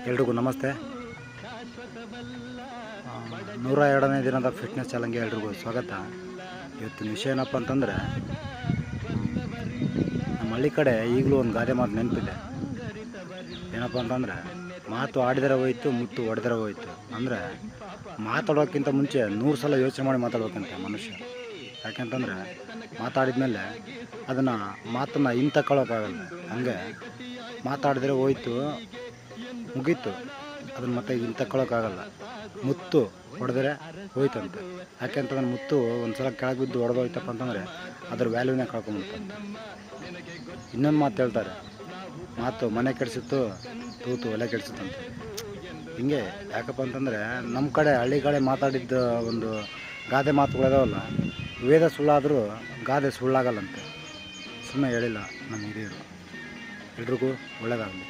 ಎಲ್ರಿಗೂ ನಮಸ್ತೆ. 102ನೇ ದಿನದ ಫಿಟ್ನೆಸ್ ಚಾಲೆಂಜ್ಗೆ ಎಲ್ರಿಗೂ ಸ್ವಾಗತ. ಇವತ್ತಿನ ವಿಷಯ ಏನಪ್ಪ ಅಂತಂದರೆ, ನಮ್ಮ ಹಳ್ಳಿ ಕಡೆ ಈಗಲೂ ಒಂದು ಗಾದೆ ಮಾತು ನೆನಪಿದೆ. ಏನಪ್ಪ ಅಂತಂದರೆ, ಮಾತು ಆಡಿದರೆ ಹೋಯ್ತು, ಮುತ್ತು ಹೊಡೆದರೆ ಹೋಯ್ತು. ಅಂದರೆ ಮಾತಾಡೋಕ್ಕಿಂತ ಮುಂಚೆ 100 ಸಲ ಯೋಚನೆ ಮಾಡಿ ಮಾತಾಡ್ಬೇಕಂತೆ ಮನುಷ್ಯ. ಯಾಕೆಂತಂದರೆ ಮಾತಾಡಿದ ಅದನ್ನು ಮಾತನ್ನು ಹಿಂತಕ್ಕೊಳ್ಳೋಕ್ಕಾಗಲ್ಲ. ಹಂಗೆ ಮಾತಾಡಿದರೆ ಹೋಯ್ತು, ಮುಗೀತು, ಅದನ್ನು ಮತ್ತೆ ಹಿಂತಕ್ಕೊಳ್ಳೋಕ್ಕಾಗಲ್ಲ. ಮುತ್ತು ಹೊಡೆದರೆ ಹೋಯ್ತಂತೆ. ಯಾಕೆಂತಂದ್ರೆ ಮುತ್ತು ಒಂದು ಸಲ ಕೆಳಗೆ ಬಿದ್ದು ಹೊಡೆದೋಯ್ತಪ್ಪ ಅಂತಂದರೆ ಅದ್ರ ವ್ಯಾಲ್ಯೂನೇ ಕಳ್ಕೊಂಬಿಡ್ತಂತೆ. ಇನ್ನೊಂದು ಮಾತು ಹೇಳ್ತಾರೆ, ಮಾತು ಮನೆ ಕೆಡಿಸಿತ್ತು, ತೂತು ಒಲೆ ಕೆಡಿಸುತ್ತಂತೆ. ಹಿಂಗೆ ಯಾಕಪ್ಪ ಅಂತಂದರೆ ನಮ್ಮ ಕಡೆ ಹಳ್ಳಿ ಕಡೆ ಮಾತಾಡಿದ್ದ ಒಂದು ಗಾದೆ ಮಾತುಗಳಿದಾವಲ್ಲ, ವೇದ ಸುಳ್ಳಾದರೂ ಗಾದೆ ಸುಳ್ಳಾಗಲ್ಲಂತೆ. ಸುಮ್ಮನೆ ಹೇಳಿಲ್ಲ ನಮ್ಮ ಹಿರಿಯರು. ಎಲ್ರಿಗೂ ಒಳ್ಳೆಯದಾಗಲಿ.